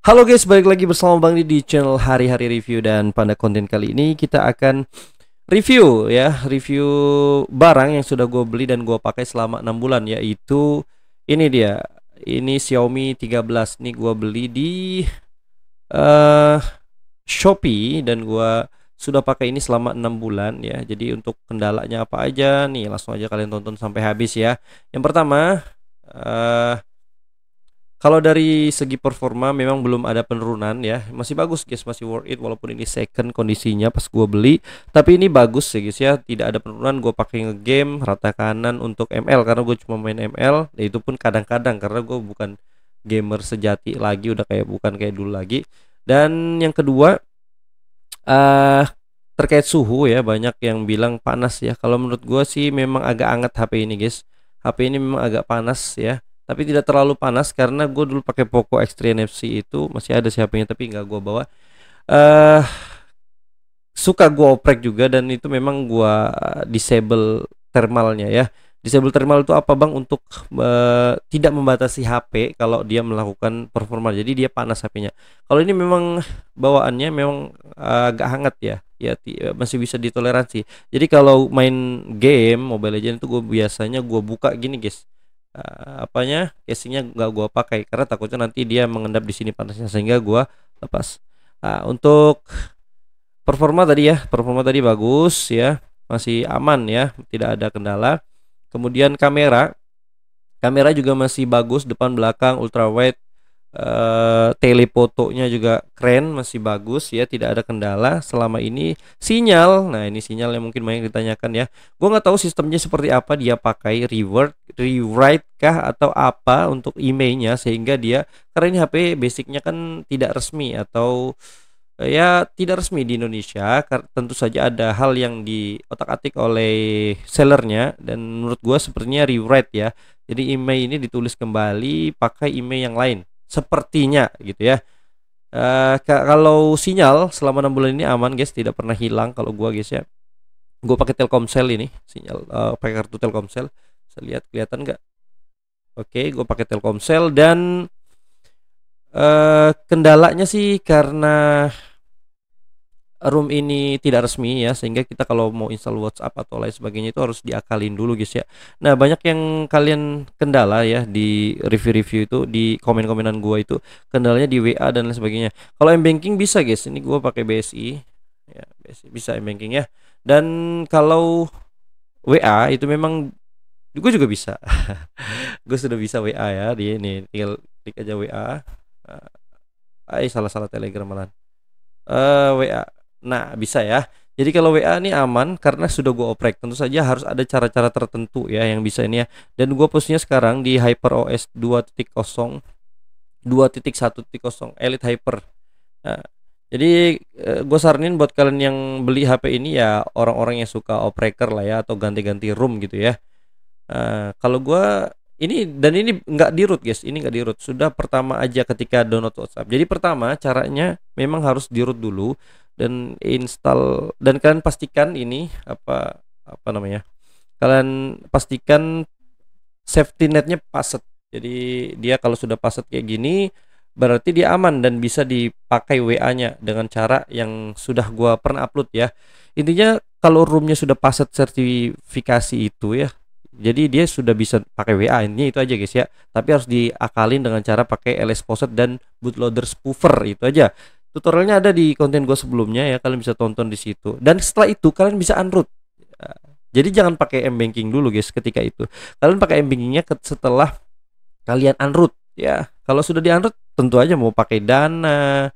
Halo guys, balik lagi bersama Bang di channel Hari-Hari Review. Dan pada konten kali ini kita akan review barang yang sudah gue beli dan gue pakai selama 6 bulan, yaitu ini dia. Ini Xiaomi 13. Nih gue beli di eh Shopee dan gue sudah pakai ini selama 6 bulan ya. Jadi untuk kendalanya apa aja nih, langsung aja kalian tonton sampai habis ya. Yang pertama, eh kalau dari segi performa memang belum ada penurunan ya. Masih bagus guys, masih worth it walaupun ini second kondisinya pas gua beli. Tapi ini bagus ya guys ya, tidak ada penurunan. Gue pakai ngegame rata kanan untuk ML karena gue cuma main ML. Ya itu pun kadang-kadang karena gue bukan gamer sejati lagi, udah bukan kayak dulu lagi. Dan yang kedua, eh terkait suhu ya, banyak yang bilang panas ya. Kalau menurut gue sih memang agak hangat HP ini guys. HP ini memang agak panas ya, tapi tidak terlalu panas karena gue dulu pakai Poco X3 NFC, itu masih ada sih HP-nya tapi nggak gue bawa. eh Suka gue oprek juga dan itu memang gue disable thermalnya ya. Disable thermal itu apa bang? Untuk tidak membatasi HP kalau dia melakukan performa, jadi dia panas HP-nya. Kalau ini memang bawaannya memang agak hangat ya, masih bisa ditoleransi. Jadi kalau main game Mobile Legends itu gue biasanya gue buka gini guys, casingnya nggak gue pakai karena takutnya nanti dia mengendap di sini panasnya sehingga gue lepas. Untuk performa tadi bagus ya, masih aman ya, tidak ada kendala. Kemudian kamera juga masih bagus, depan belakang ultra wide, telefotonya juga keren, masih bagus ya, tidak ada kendala selama ini. Sinyal, nah ini sinyal yang mungkin banyak ditanyakan ya. Gue nggak tahu sistemnya seperti apa, dia pakai rewrite kah atau apa untuk emailnya sehingga dia, karena ini HP basicnya kan tidak resmi atau ya tidak resmi di Indonesia. Tentu saja ada hal yang diotak-atik oleh sellernya dan menurut gua sepertinya rewrite ya. Jadi email ini ditulis kembali pakai email yang lain sepertinya gitu ya. Kalau sinyal selama 6 bulan ini aman guys, tidak pernah hilang kalau gua guys ya. Gua pakai Telkomsel ini sinyal, pakai kartu Telkomsel. Saya lihat kelihatan nggak? Oke, gua pakai Telkomsel dan kendalanya sih karena room ini tidak resmi ya, sehingga kita kalau mau install WhatsApp atau lain sebagainya itu harus diakalin dulu guys ya. Nah, banyak yang kalian kendala ya di review-review itu, di komen-komenan gua itu kendalanya di WA dan lain sebagainya. Kalau M-Banking bisa guys, ini gua pakai BSI ya, BSI bisa M-Banking ya. Dan kalau WA itu memang gue juga bisa. Gue sudah bisa WA ya, di ini tinggal klik aja WA. Salah Telegram malah. WA. Nah, bisa ya. Jadi kalau WA ini aman karena sudah gue oprek. Tentu saja harus ada cara-cara tertentu ya yang bisa ini ya. Dan gue posisinya sekarang di HyperOS 2.0 2.1.0 Elite Hyper. Nah, jadi gue saranin buat kalian yang beli HP ini ya, orang-orang yang suka opreker lah ya, atau ganti-ganti ROM gitu ya. Kalau gue ini nggak di root guys, ini nggak di root, sudah pertama aja ketika download WhatsApp. Jadi pertama caranya memang harus di root dulu dan install, dan kalian pastikan ini apa namanya, kalian pastikan safety netnya paset. Jadi dia kalau sudah paset kayak gini berarti dia aman dan bisa dipakai WA-nya dengan cara yang sudah gua pernah upload ya. Intinya kalau roomnya sudah paset sertifikasi itu ya, jadi dia sudah bisa pakai WA. Ini itu aja guys ya. Tapi harus diakalin dengan cara pakai LS Poset dan bootloader spoofer, itu aja. Tutorialnya ada di konten gue sebelumnya ya, kalian bisa tonton di situ. Dan setelah itu kalian bisa unroot. Jadi jangan pakai M-Banking dulu guys ketika itu. Kalian pakai M-Bankingnya setelah kalian unroot ya. Kalau sudah di unroot tentu aja mau pakai Dana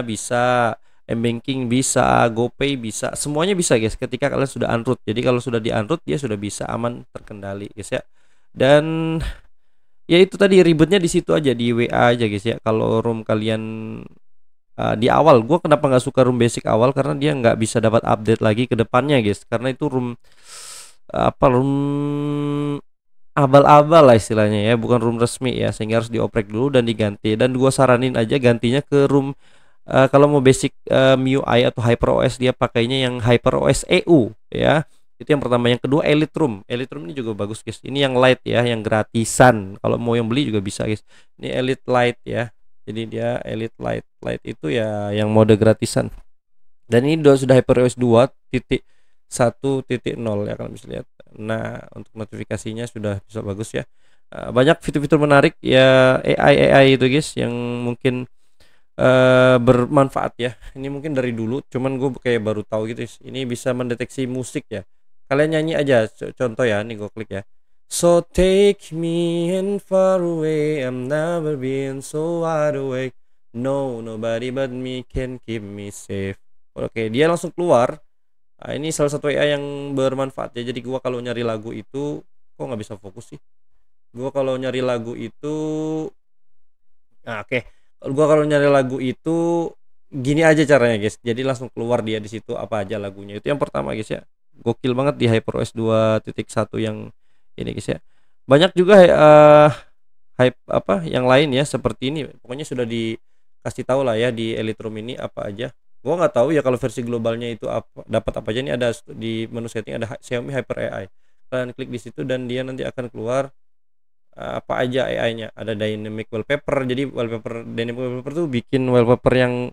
bisa, M-Banking bisa, GoPay bisa, semuanya bisa guys ketika kalian sudah unroot. Jadi kalau sudah di unroot dia sudah bisa aman terkendali guys ya. Dan ya itu tadi ribetnya di situ aja, di WA aja guys ya. Kalau room kalian di awal, gue kenapa nggak suka room basic awal karena dia nggak bisa dapat update lagi ke depannya guys, karena itu room room abal-abal lah istilahnya ya, bukan room resmi ya, sehingga harus dioprek dulu dan diganti. Dan gua saranin aja gantinya ke room, kalau mau basic MIUI atau HyperOS dia pakainya yang HyperOS EU ya. Itu yang pertama. Yang kedua Elite Room. Elite Room ini juga bagus guys. Ini yang light ya, yang gratisan. Kalau mau yang beli juga bisa guys. Ini Elite Light ya. Jadi dia Elite Light. Light itu ya yang mode gratisan. Dan ini sudah HyperOS 2.1.0 ya kalau bisa lihat. Nah, untuk notifikasinya sudah bisa bagus ya. Banyak fitur-fitur menarik ya, AI itu guys yang mungkin bermanfaat ya. Ini mungkin dari dulu, cuman gue kayak baru tahu gitu guys. Ini bisa mendeteksi musik ya. Kalian nyanyi aja, contoh ya, nih gue klik ya. So take me in far away, I'm never been so wide awake. No, nobody but me can keep me safe. Oke, dia langsung keluar. Nah, ini salah satu AI yang bermanfaat ya. Jadi gua kalau nyari lagu itu kok nggak bisa fokus sih. Gua kalau nyari lagu itu, nah oke. Gua kalau nyari lagu itu gini aja caranya guys. Jadi langsung keluar dia di situ apa aja lagunya. Itu yang pertama guys ya. Gokil banget di HyperOS 2.1 yang ini guys ya. Banyak juga hype apa yang lain ya seperti ini. Pokoknya sudah dikasih tahu lah ya di Elite Room ini apa aja. Gua nggak tahu ya kalau versi globalnya itu apa, dapat apa aja. Ini ada di menu setting ada Xiaomi Hyper AI. Kalian klik di situ dan dia nanti akan keluar apa aja AI-nya. Ada dynamic wallpaper. Jadi dynamic wallpaper tuh bikin wallpaper yang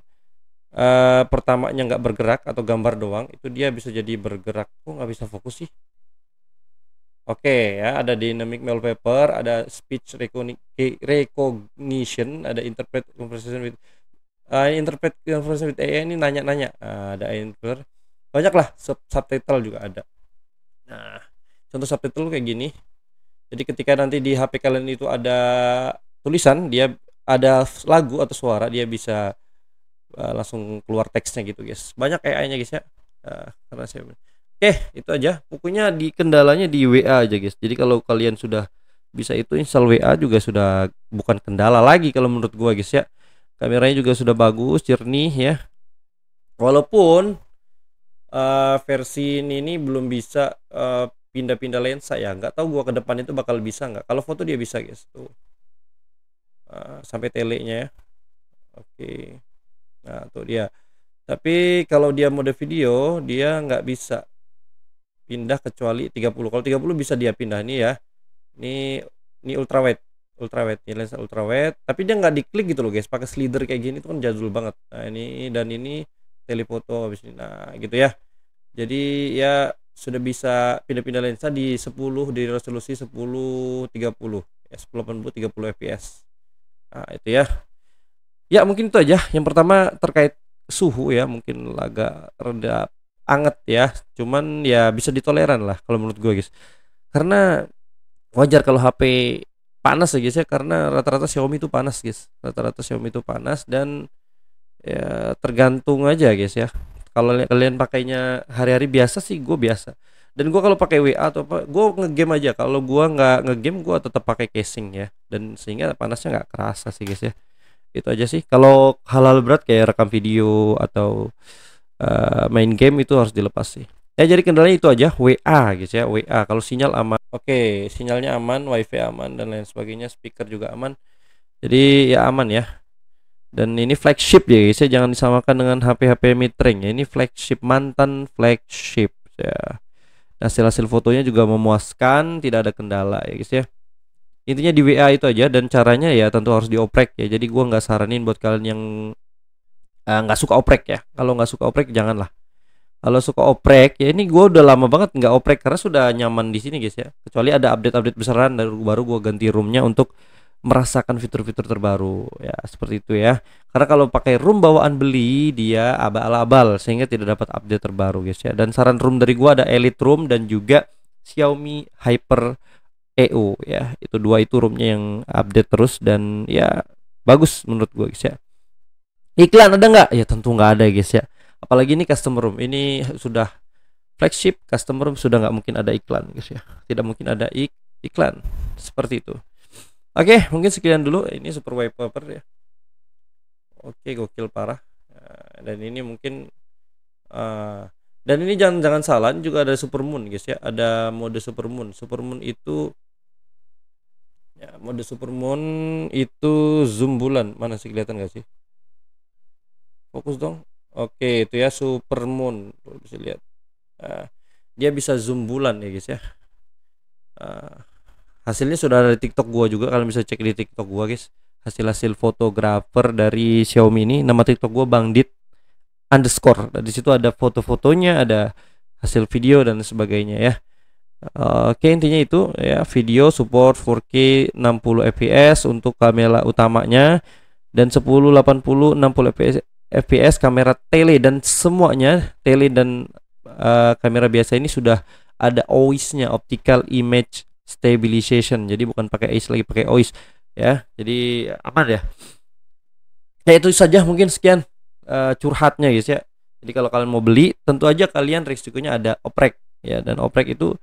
pertamanya nggak bergerak atau gambar doang, itu dia bisa jadi bergerak. Kok nggak bisa fokus sih? Oke ya, ada dynamic wallpaper, ada speech recognition, ada interpret conversation with AI ini nanya-nanya. Ada interpret, banyak lah, subtitle juga ada. Nah, contoh subtitle kayak gini. Jadi ketika nanti di HP kalian itu ada tulisan, dia ada lagu atau suara, dia bisa langsung keluar teksnya gitu guys. Banyak AI-nya guys ya. Karena saya Oke, itu aja. Pokoknya di kendalanya di WA aja guys. Jadi kalau kalian sudah bisa itu install WA juga sudah bukan kendala lagi kalau menurut gua guys ya. Kameranya juga sudah bagus, jernih ya. Walaupun versi ini belum bisa pindah-pindah lensa ya. Nggak tahu gua ke depan itu bakal bisa nggak. Kalau foto dia bisa guys tuh. Sampai telenya ya. Oke. Nah, tuh dia. Tapi kalau dia mode video dia nggak bisa pindah kecuali 30. Kalau 30 bisa dia pindah nih ya. Ini ultrawide. Ultrawide, ini lensa ultrawide, tapi dia nggak diklik gitu loh guys. Pakai slider kayak gini tuh kan jadul banget. Nah, ini dan ini telefoto habis ini. Nah, gitu ya. Jadi ya sudah bisa pindah-pindah lensa di 10 di resolusi 1030 ya, 1080 30 fps. Nah, itu ya. Ya, mungkin itu aja. Yang pertama terkait suhu ya, mungkin agak reda anget ya. Cuman ya bisa ditoleran lah kalau menurut gue guys. Karena wajar kalau HP panas ya guys ya, karena rata-rata Xiaomi itu panas guys. Rata-rata Xiaomi itu panas dan ya tergantung aja guys ya. Kalau kalian pakainya hari-hari biasa sih, gue biasa. Dan gue kalau pakai WA atau apa, gue ngegame aja. Kalau gue nggak ngegame, gue tetap pakai casing ya. Dan sehingga panasnya nggak kerasa sih guys ya. Itu aja sih. Kalau hal-hal berat kayak rekam video atau main game itu harus dilepas sih. Ya jadi kendalanya itu aja, WA guys ya, WA. Kalau sinyal aman, oke, sinyalnya aman, wifi aman dan lain sebagainya, speaker juga aman. Jadi ya aman ya. Dan ini flagship ya guys ya, jangan disamakan dengan HP-HP mid-range ya. Ini flagship, mantan flagship ya. Hasil-hasil fotonya juga memuaskan, tidak ada kendala ya guys ya. Intinya di WA itu aja, dan caranya ya tentu harus dioprek ya. Jadi gua nggak saranin buat kalian yang nggak suka oprek ya. Kalau nggak suka oprek janganlah. Kalau suka oprek ya, ini gue udah lama banget nggak oprek karena sudah nyaman di sini guys ya. Kecuali ada update-update besaran baru gue ganti roomnya untuk merasakan fitur-fitur terbaru ya, seperti itu ya. Karena kalau pakai room bawaan beli dia abal-abal sehingga tidak dapat update terbaru guys ya. Dan saran room dari gue ada Elite Room dan juga Xiaomi Hyper EO ya. Itu dua itu roomnya yang update terus dan ya bagus menurut gue guys ya. Iklan ada nggak? Ya tentu nggak ada guys ya. Apalagi ini custom room, ini sudah flagship, custom room sudah nggak mungkin ada iklan guys ya. Tidak mungkin ada iklan seperti itu. Oke, mungkin sekian dulu. Ini super wallpaper ya. Oke, gokil parah. Dan ini mungkin dan ini jangan salah, ini juga ada super moon guys ya. Ada mode super moon. Super moon itu ya, mode super moon itu zoom bulan. Mana sih, kelihatan nggak sih? Fokus dong. Oke, itu ya super moon. Bisa lihat. Dia bisa zoom bulan ya guys ya. Hasilnya sudah ada di TikTok gua juga, kalian bisa cek di TikTok gua guys. hasil-hasil fotografer dari Xiaomi ini. Nama TikTok gue bangdit_. Di situ ada foto-fotonya, ada hasil video dan sebagainya ya. Oke, intinya itu ya, video support 4K 60 fps untuk kamera utamanya dan 1080 60 fps kamera tele, dan semuanya tele dan kamera biasa ini sudah ada OIS-nya, optical image stabilization. Jadi bukan pakai AIS lagi, pakai OIS ya. Jadi aman ya. Ya itu saja mungkin, sekian curhatnya guys ya. Jadi kalau kalian mau beli, tentu aja kalian risikonya ada oprek ya, dan oprek itu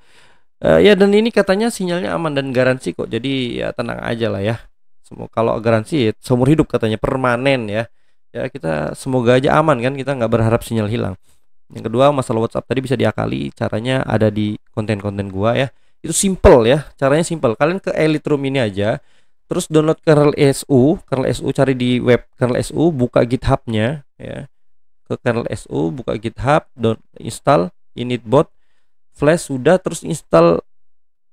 ya, dan ini katanya sinyalnya aman dan garansi kok. Jadi ya tenang aja lah ya. Semua kalau garansi seumur hidup katanya, permanen ya. Ya kita semoga aja aman kan, kita nggak berharap sinyal hilang. Yang kedua, masalah WhatsApp tadi bisa diakali, caranya ada di konten-konten gua ya. Itu simple ya, caranya simple. Kalian ke Elite Room ini aja, terus download kernel SU, cari di web kernel SU, buka GitHub-nya ya. Ke kernel SU, buka GitHub, install initbot, flash sudah, terus install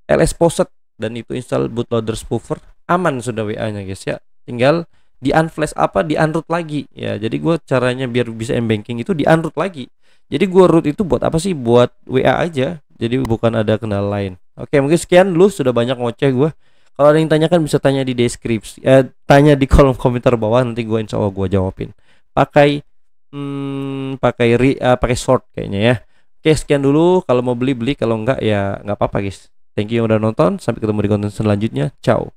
LSPoset, dan itu install bootloader spoofer, aman sudah WA-nya guys ya. Tinggal di unflash di unroot lagi ya. Jadi gue caranya biar bisa m-banking itu di unroot lagi. Jadi gue root itu buat apa sih? Buat WA aja. Jadi bukan ada kendala lain. Oke, mungkin sekian dulu, sudah banyak ngoceh gue. Kalau ada yang tanyakan bisa tanya di deskripsi, tanya di kolom komentar bawah, nanti gue insya Allah gue jawabin. Pakai pakai short kayaknya ya. Oke, sekian dulu. Kalau mau beli, kalau enggak ya nggak apa-apa guys. Thank you yang udah nonton. Sampai ketemu di konten selanjutnya. Ciao.